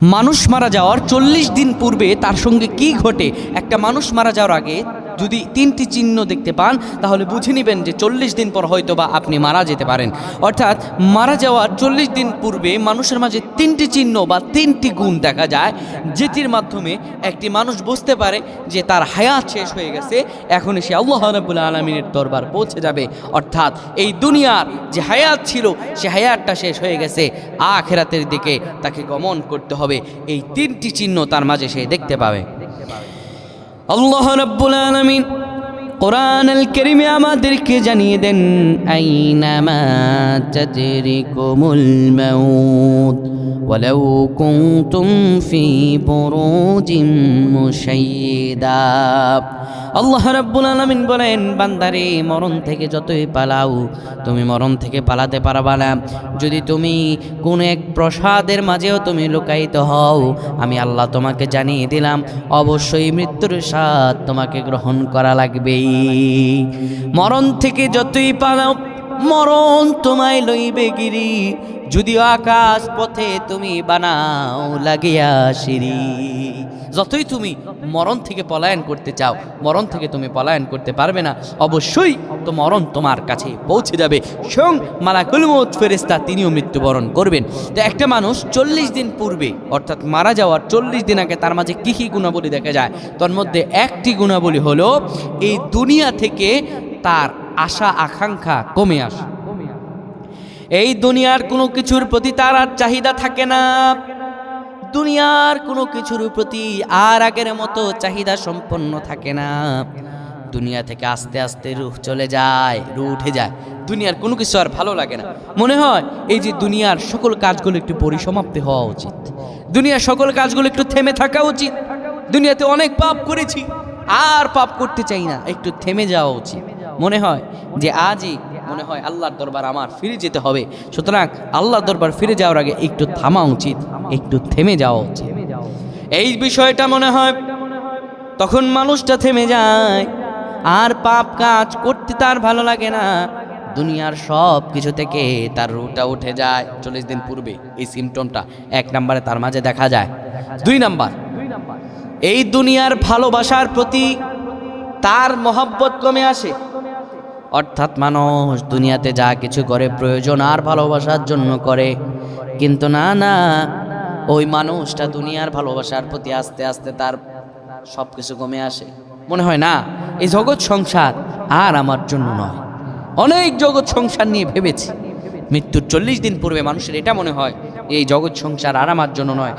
মানুষ মারা যাওয়ার ৪০ দিন পূর্বে তার সঙ্গে কি ঘটে। একটা মানুষ মারা যাওয়ার আগে যদি ৩টি চিহ্ন দেখতে পান তাহলে বুঝে নেবেন যে ৪০ দিন পর হয়তো বা আপনি মারা যেতে পারেন। অর্থাৎ মারা যাওয়ার ৪০ দিন পূর্বে মানুষের মাঝে ৩টি চিহ্ন বা ৩টি গুণ দেখা যায়, যেটির মাধ্যমে একটি মানুষ বুঝতে পারে যে তার হায়াত শেষ হয়ে গেছে, এখন সে আল্লাহ রাব্বুল আলামিনের দরবার পৌঁছে যাবে। অর্থাৎ এই দুনিয়ার যে হায়াত ছিল সে হায়াতটা শেষ হয়ে গেছে, আখিরাতের দিকে তাকে গমন করতে হবে। এই ৩টি চিহ্ন তার মাঝে সে দেখতে পাবে। আল্লাহ রাব্বুল আলামিন কোরআনুল কারীমে আমাদেরকে জানিয়ে দেন, আইনামা তাদরিকুমুল মাউত ওয়ালাউ কুনতুম ফি বুরুজিন মুশাইয়্যিদা। আল্লাহ রাব্বুল আলামিন বলেন, বান্দারে মরণ থেকে যতই পালাও তুমি মরণ থেকে পালাতে পারবা না। যদি তুমি কোন এক প্রসাদের মাঝেও তুমি লুকায়িত হও, আমি আল্লাহ তোমাকে জানিয়ে দিলাম অবশ্যই মৃত্যুর স্বাদ তোমাকে গ্রহণ করা লাগবেই। মরণ থেকে যতই পালাও মরণ তোমায় লইবে গিরি, যদিও আকাশ পথে তুমি বানাও লাগিয়া সিঁড়ি। যতই তুমি মরণ থেকে পলায়ন করতে চাও, মরণ থেকে তুমি পলায়ন করতে পারবে না। অবশ্যই তো মরণ তোমার কাছে পৌঁছে যাবে। স্বয়ং মালাকুল মউত ফেরেশতা তিনিও মৃত্যুবরণ করবেন। তো একটা মানুষ ৪০ দিন পূর্বে অর্থাৎ মারা যাওয়ার ৪০ দিন আগে তার মাঝে কী কী গুণাবলী দেখা যায়, তার মধ্যে একটি গুণাবলী হলো এই দুনিয়া থেকে তার আশা আকাঙ্ক্ষা কমে আসে। এই দুনিয়ার কোনো কিছুর প্রতি তার আর চাহিদা থাকে না। দুনিয়ার কোনো কিছুর প্রতি আর আগের মতো চাহিদা সম্পন্ন থাকে না। দুনিয়া থেকে আস্তে আস্তে রূহ চলে যায়, রূহ উঠে যায়। দুনিয়ার কোনো কিছু আর ভালো লাগে না। মনে হয় এই যে দুনিয়ার সকল কাজগুলো একটু পরিসমাপ্তি হওয়া উচিত, দুনিয়ার সকল কাজগুলো একটু থেমে থাকা উচিত। দুনিয়াতে অনেক পাপ করেছি, আর পাপ করতে চাই না, একটু থেমে যাওয়া উচিত। মনে হয় যে আজই মনে হয় আল্লাহর দরবার আমার ফিরে যেতে হবে। সুতরাং আল্লাহর দরবার ফিরে যাওয়ার আগে একটু থামা উচিত, একটু থেমে যাওয়া উচিত। এই বিষয়টা মনে হয় তখন মানুষটা থেমে যায়, আর পাপ কাজ করতে তার ভালো লাগে না। দুনিয়ার সব কিছু থেকে তার রুহটা উঠে যায় ৪০ দিন পূর্বে। এই সিমটমটা ১ নম্বরে তার মাঝে দেখা যায়। ২ নম্বর, এই দুনিয়ার ভালোবাসার প্রতি তার মহব্বত কমে আসে। অর্থাৎ মানুষ দুনিয়াতে যা কিছু করে প্রয়োজন আর ভালোবাসার জন্য করে, কিন্তু না, ওই মানুষটা দুনিয়ার ভালোবাসার প্রতি আস্তে আস্তে তার সব কিছু কমে আসে। মনে হয় না, এই জগৎ সংসার আর আমার জন্য নয়। অনেক জগৎ সংসার নিয়ে ভেবেছি, মৃত্যুর ৪০ দিন পূর্বে মানুষের এটা মনে হয় এই জগৎ সংসার আর আমার জন্য নয়।